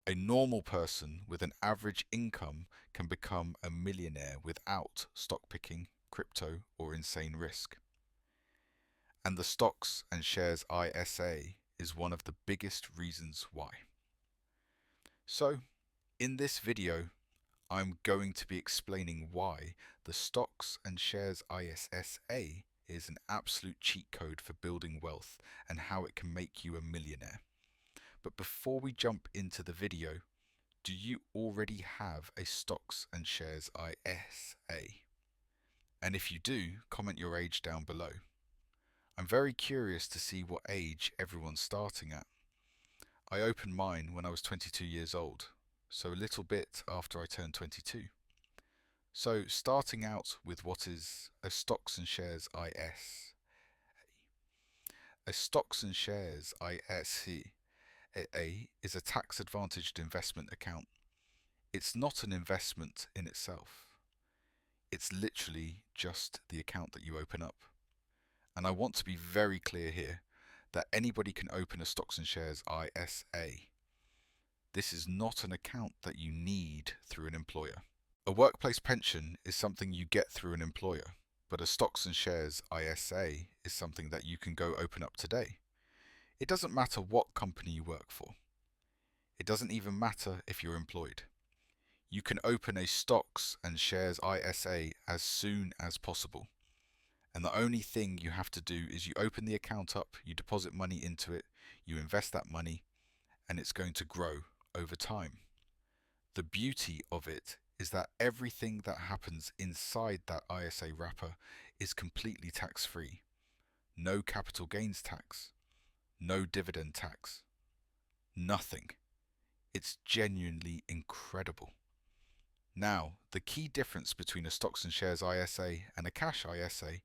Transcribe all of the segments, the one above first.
A normal person with an average income can become a millionaire without stock picking, crypto, or insane risk. And the Stocks and Shares ISA is one of the biggest reasons why. So, in this video, I'm going to be explaining why the Stocks and Shares ISA is an absolute cheat code for building wealth and how it can make you a millionaire. But before we jump into the video, do you already have a Stocks and Shares ISA? And if you do, comment your age down below. I'm very curious to see what age everyone's starting at. I opened mine when I was 22 years old, so a little bit after I turned 22. So starting out with what is a Stocks and Shares ISA. A Stocks and Shares ISA is a tax-advantaged investment account. It's not an investment in itself. It's literally just the account that you open up. And I want to be very clear here that anybody can open a Stocks and Shares ISA. This is not an account that you need through an employer. A workplace pension is something you get through an employer, but a Stocks and Shares ISA is something that you can go open up today. It doesn't matter what company you work for. It doesn't even matter if you're employed. You can open a Stocks and Shares ISA as soon as possible. And the only thing you have to do is you open the account up, you deposit money into it, you invest that money, and it's going to grow over time. The beauty of it is that everything that happens inside that ISA wrapper is completely tax-free. No capital gains tax, no dividend tax, nothing. It's genuinely incredible. Now, the key difference between a Stocks and Shares ISA and a cash ISA,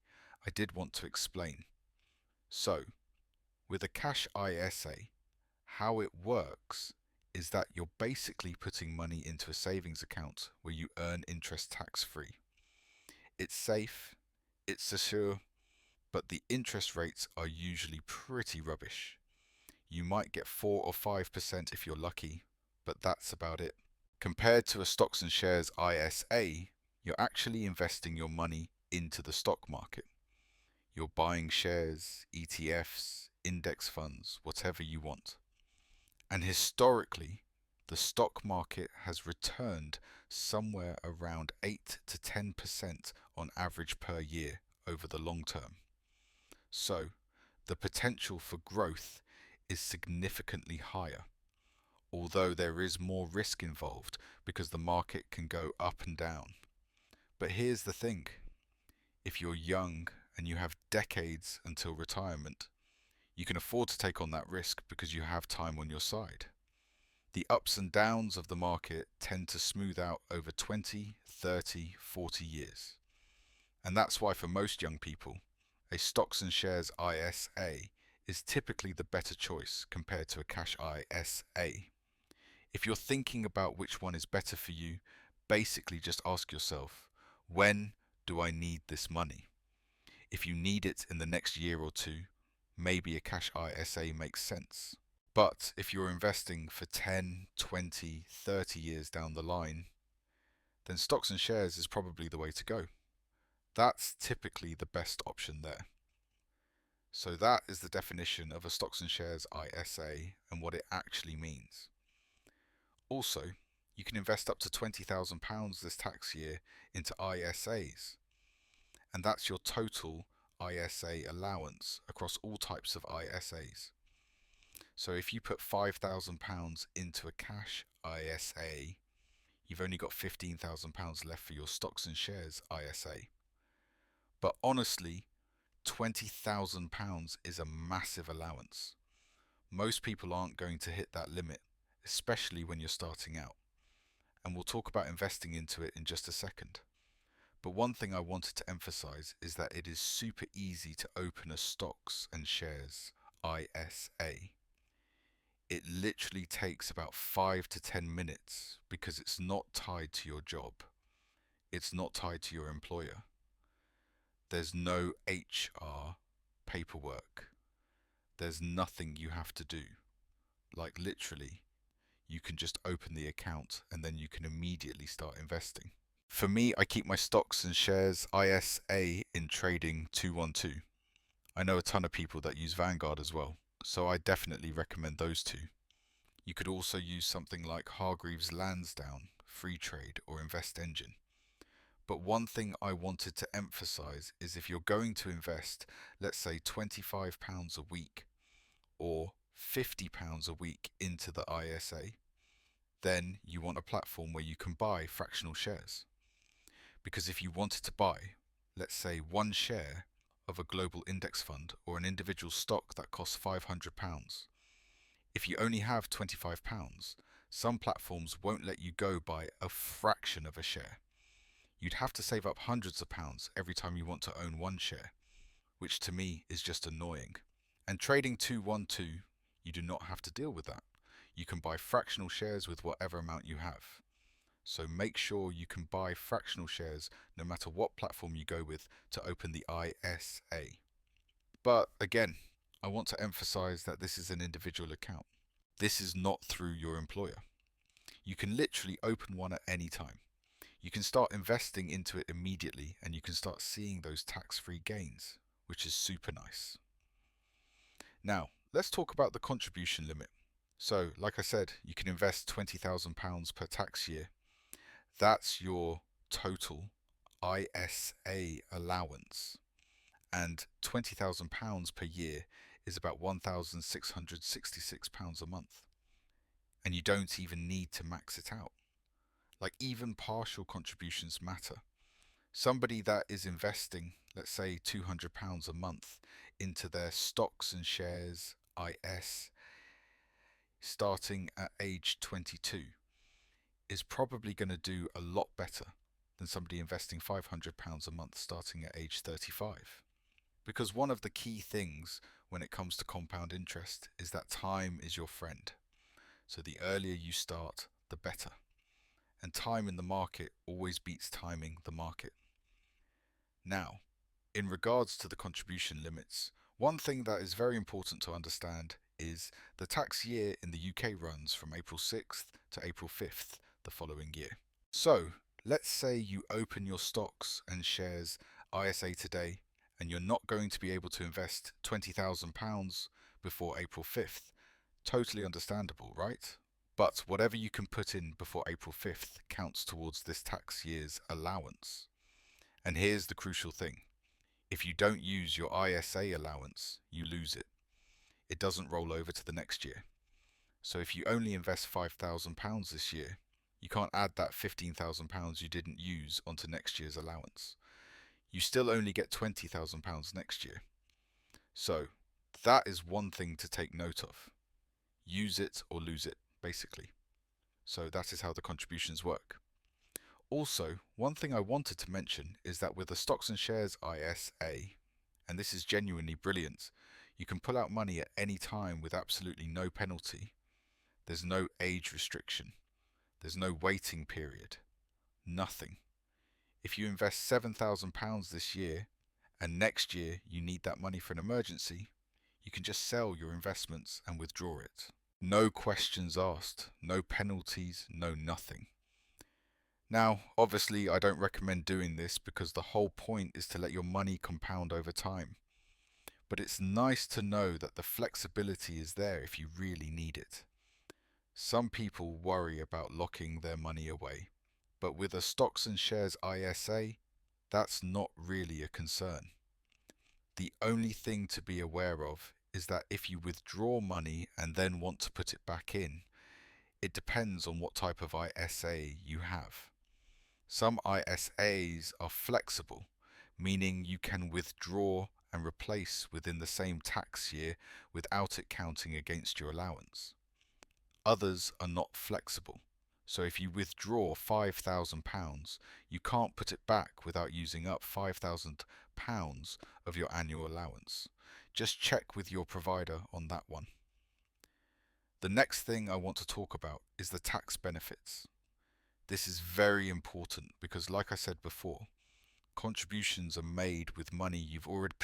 I did want to explain. So, with a cash ISA, how it works is that you're basically putting money into a savings account where you earn interest tax-free. It's safe, it's secure, but the interest rates are usually pretty rubbish. You might get 4 or 5% if you're lucky, but that's about it. Compared to a Stocks and Shares ISA, you're actually investing your money into the stock market. You're buying shares, ETFs, index funds, whatever you want. And historically, the stock market has returned somewhere around 8 to 10% on average per year over the long term. So, the potential for growth is significantly higher, although there is more risk involved because the market can go up and down. But here's the thing, if you're young and you have decades until retirement, you can afford to take on that risk because you have time on your side. The ups and downs of the market tend to smooth out over 20, 30, 40 years. And that's why for most young people, a Stocks and Shares ISA is typically the better choice compared to a cash ISA. If you're thinking about which one is better for you, basically just ask yourself, when do I need this money? If you need it in the next year or two, maybe a cash ISA makes sense. But if you're investing for 10, 20, 30 years down the line, then Stocks and Shares is probably the way to go. That's typically the best option there. So that is the definition of a Stocks and Shares ISA and what it actually means. Also, you can invest up to £20,000 this tax year into ISAs, and that's your total ISA allowance across all types of ISAs. So if you put £5,000 into a cash ISA, you've only got £15,000 left for your Stocks and Shares ISA. But honestly, £20,000 is a massive allowance. Most people aren't going to hit that limit, especially when you're starting out. And we'll talk about investing into it in just a second. But one thing I wanted to emphasize is that it is super easy to open a Stocks and Shares ISA. It literally takes about 5 to 10 minutes because it's not tied to your job. It's not tied to your employer. There's no HR paperwork. There's nothing you have to do. Like literally, you can just open the account and then you can immediately start investing. For me, I keep my stocks and shares ISA in trading 212. I know a ton of people that use Vanguard as well, so I definitely recommend those two. You could also use something like Hargreaves Lansdown, Free Trade, or Invest Engine. But one thing I wanted to emphasize is if you're going to invest, let's say £25 a week or £50 a week into the ISA, then you want a platform where you can buy fractional shares. Because if you wanted to buy, let's say one share of a global index fund or an individual stock that costs £500, if you only have £25, some platforms won't let you go buy a fraction of a share. You'd have to save up hundreds of pounds every time you want to own one share, which to me is just annoying. And trading 212, you do not have to deal with that. You can buy fractional shares with whatever amount you have. So make sure you can buy fractional shares no matter what platform you go with to open the ISA. But again, I want to emphasize that this is an individual account. This is not through your employer. You can literally open one at any time. You can start investing into it immediately and you can start seeing those tax-free gains, which is super nice. Now, let's talk about the contribution limit. So, like I said, you can invest £20,000 per tax year. That's your total ISA allowance. And £20,000 per year is about £1,666 a month. And you don't even need to max it out. Like, even partial contributions matter. Somebody that is investing, let's say £200 a month into their stocks and shares IS starting at age 22 is probably going to do a lot better than somebody investing £500 a month starting at age 35. Because one of the key things when it comes to compound interest is that time is your friend. So the earlier you start, the better. And time in the market always beats timing the market. Now, in regards to the contribution limits, one thing that is very important to understand is the tax year in the UK runs from April 6th to April 5th the following year. So, let's say you open your stocks and shares ISA today and you're not going to be able to invest £20,000 before April 5th. Totally understandable, right? But whatever you can put in before April 5th counts towards this tax year's allowance. And here's the crucial thing. If you don't use your ISA allowance, you lose it. It doesn't roll over to the next year. So if you only invest £5,000 this year, you can't add that £15,000 you didn't use onto next year's allowance. You still only get £20,000 next year. So that is one thing to take note of. Use it or lose it, basically. So that is how the contributions work. Also, one thing I wanted to mention is that with the stocks and shares ISA, and this is genuinely brilliant, you can pull out money at any time with absolutely no penalty. There's no age restriction. There's no waiting period. Nothing. If you invest £7,000 this year, and next year you need that money for an emergency, you can just sell your investments and withdraw it. No questions asked, no penalties, no nothing. Now, obviously, I don't recommend doing this because the whole point is to let your money compound over time. But it's nice to know that the flexibility is there if you really need it. Some people worry about locking their money away, but with a stocks and shares ISA, that's not really a concern. The only thing to be aware of is that if you withdraw money and then want to put it back in, it depends on what type of ISA you have. Some ISAs are flexible, meaning you can withdraw and replace within the same tax year without it counting against your allowance. Others are not flexible, so if you withdraw £5,000, you can't put it back without using up £5,000 of your annual allowance. Just check with your provider on that one. The next thing I want to talk about is the tax benefits. This is very important because, like I said before, contributions are made with money you've already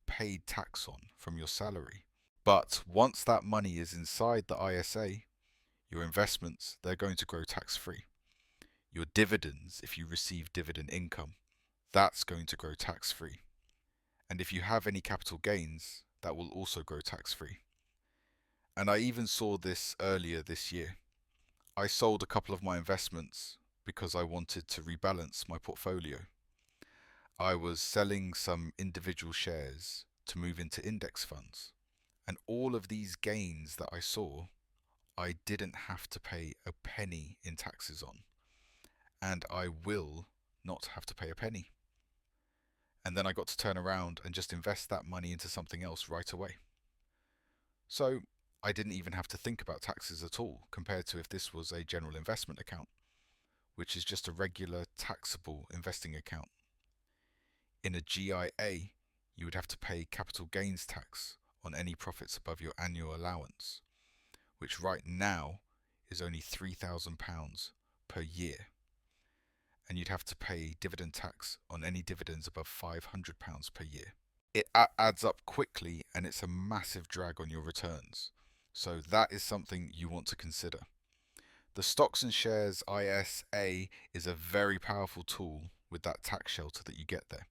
paid tax on from your salary. But once that money is inside the ISA, Your investments, they're going to grow tax-free. Your dividends, if you receive dividend income, that's going to grow tax-free. And if you have any capital gains, that will also grow tax-free. And I even saw this earlier this year. I sold a couple of my investments because I wanted to rebalance my portfolio. I was selling some individual shares to move into index funds. And all of these gains that I saw, I didn't have to pay a penny in taxes on. And I will not have to pay a penny. And then I got to turn around and just invest that money into something else right away. So I didn't even have to think about taxes at all, compared to if this was a general investment account, which is just a regular taxable investing account. In a GIA, you would have to pay capital gains tax on any profits above your annual allowance, which right now is only £3,000 per year. And you'd have to pay dividend tax on any dividends above £500 per year. It adds up quickly, and it's a massive drag on your returns. So that is something you want to consider. The Stocks and Shares ISA is a very powerful tool with that tax shelter that you get there.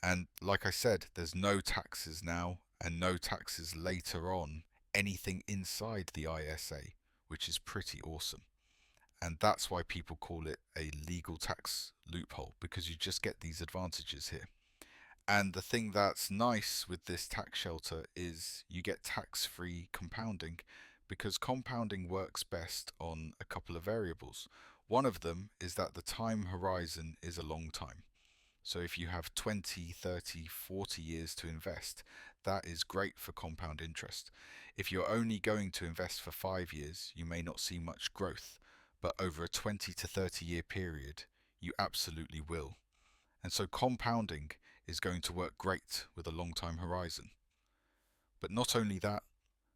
And like I said, there's no taxes now and no taxes later on anything inside the ISA, which is pretty awesome. And that's why people call it a legal tax loophole, because you just get these advantages here. And the thing that's nice with this tax shelter is you get tax-free compounding, because compounding works best on a couple of variables. One of them is that the time horizon is a long time. So if you have 20, 30, 40 years to invest, that is great for compound interest. If you're only going to invest for 5 years, you may not see much growth, but over a 20 to 30 year period, you absolutely will. And so compounding is going to work great with a long time horizon. But not only that,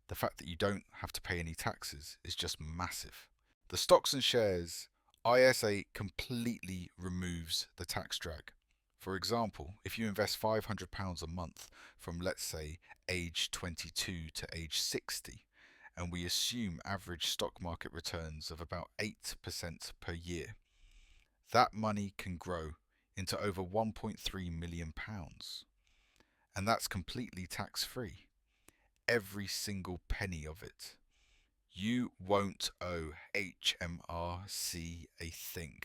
the fact that you don't have to pay any taxes is just massive. The Stocks and Shares ISA completely removes the tax drag. For example, if you invest £500 a month from, let's say, age 22 to age 60, and we assume average stock market returns of about 8% per year, that money can grow into over £1.3 million. And that's completely tax-free. Every single penny of it. You won't owe HMRC a thing.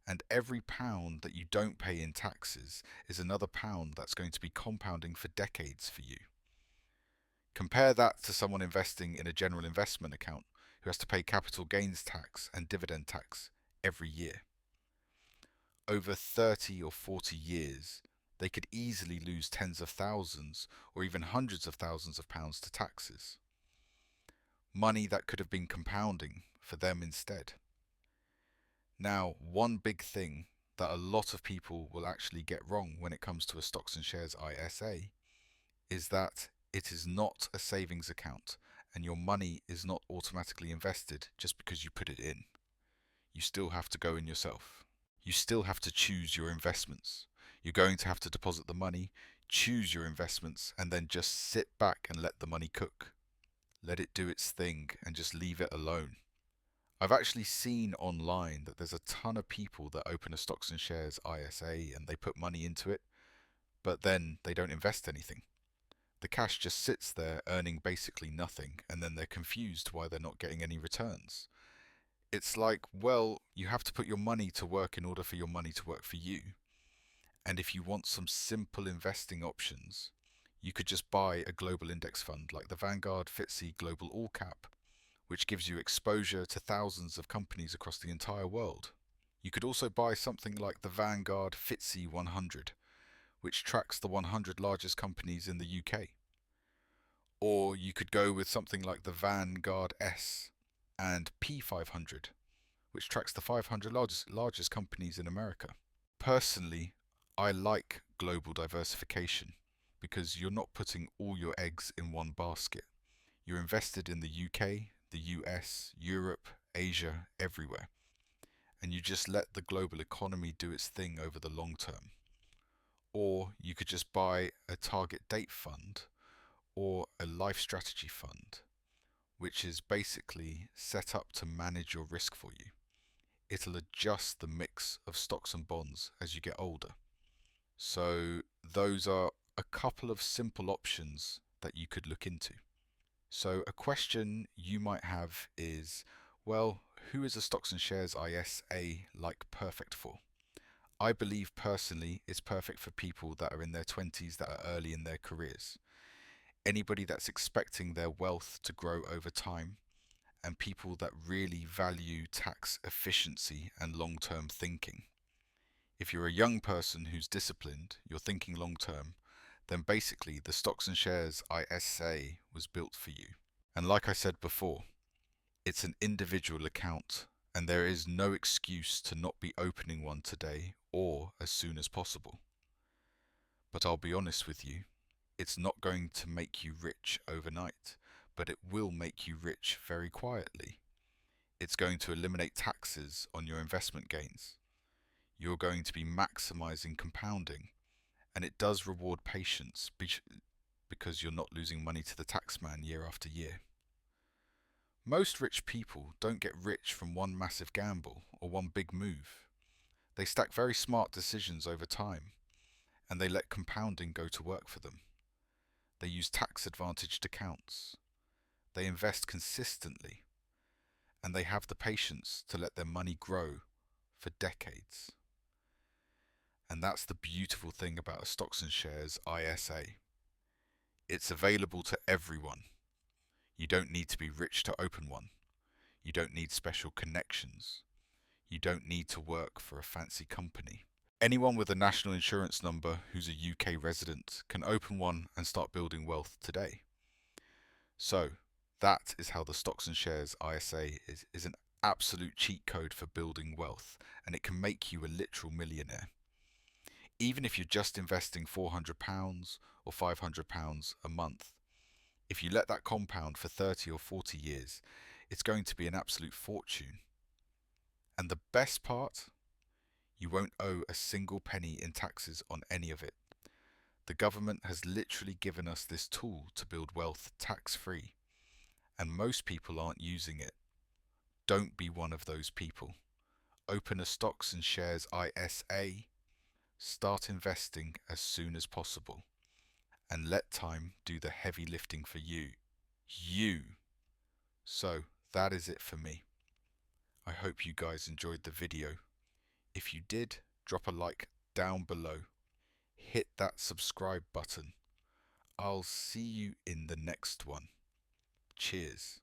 And every pound that you don't pay in taxes is another pound that's going to be compounding for decades for you. Compare that to someone investing in a general investment account who has to pay capital gains tax and dividend tax every year. Over 30 or 40 years, they could easily lose tens of thousands or even hundreds of thousands of pounds to taxes. Money that could have been compounding for them instead. Now, one big thing that a lot of people will actually get wrong when it comes to a Stocks and Shares ISA is that it is not a savings account, and your money is not automatically invested just because you put it in. You still have to go in yourself. You still have to choose your investments. You're going to have to deposit the money, choose your investments, and then just sit back and let the money cook. Let it do its thing and just leave it alone. I've actually seen online that there's a ton of people that open a Stocks and Shares ISA and they put money into it, but then they don't invest anything. The cash just sits there earning basically nothing, and then they're confused why they're not getting any returns. It's like, well, you have to put your money to work in order for your money to work for you. And if you want some simple investing options, you could just buy a global index fund like the Vanguard FTSE Global All Cap, which gives you exposure to thousands of companies across the entire world. You could also buy something like the Vanguard FTSE 100, which tracks the 100 largest companies in the UK. Or you could go with something like the Vanguard S and P500, which tracks the 500 largest companies in America. Personally, I like global diversification because you're not putting all your eggs in one basket. You're invested in the UK, the US, Europe, Asia, everywhere. And you just let the global economy do its thing over the long term. Or you could just buy a target date fund or a life strategy fund, which is basically set up to manage your risk for you. It'll adjust the mix of stocks and bonds as you get older. So those are a couple of simple options that you could look into. So a question you might have is, well, who is a stocks and shares ISA like perfect for? I believe personally it's perfect for people that are in their 20s, that are early in their careers. Anybody that's expecting their wealth to grow over time, and people that really value tax efficiency and long-term thinking. If you're a young person who's disciplined, you're thinking long-term, then basically the stocks and shares ISA was built for you. And like I said before, it's an individual account, and there is no excuse to not be opening one today or as soon as possible. But I'll be honest with you, it's not going to make you rich overnight, but it will make you rich very quietly. It's going to eliminate taxes on your investment gains. You're going to be maximizing compounding, and it does reward patience because you're not losing money to the taxman year after year. Most rich people don't get rich from one massive gamble or one big move. They stack very smart decisions over time, and they let compounding go to work for them. They use tax-advantaged accounts. They invest consistently, and they have the patience to let their money grow for decades. And that's the beautiful thing about a stocks and shares ISA. It's available to everyone. You don't need to be rich to open one. You don't need special connections. You don't need to work for a fancy company. Anyone with a national insurance number who's a UK resident can open one and start building wealth today. So that is how the stocks and shares ISA is an absolute cheat code for building wealth, and it can make you a literal millionaire. Even if you're just investing £400 or £500 a month, if you let that compound for 30 or 40 years, it's going to be an absolute fortune. And the best part, you won't owe a single penny in taxes on any of it. The government has literally given us this tool to build wealth tax-free, and most people aren't using it. Don't be one of those people. Open a stocks and shares ISA, start investing as soon as possible, and let time do the heavy lifting for you. So that is it for me. I hope you guys enjoyed the video. If you did, drop a like down below. Hit that subscribe button. I'll see you in the next one. Cheers.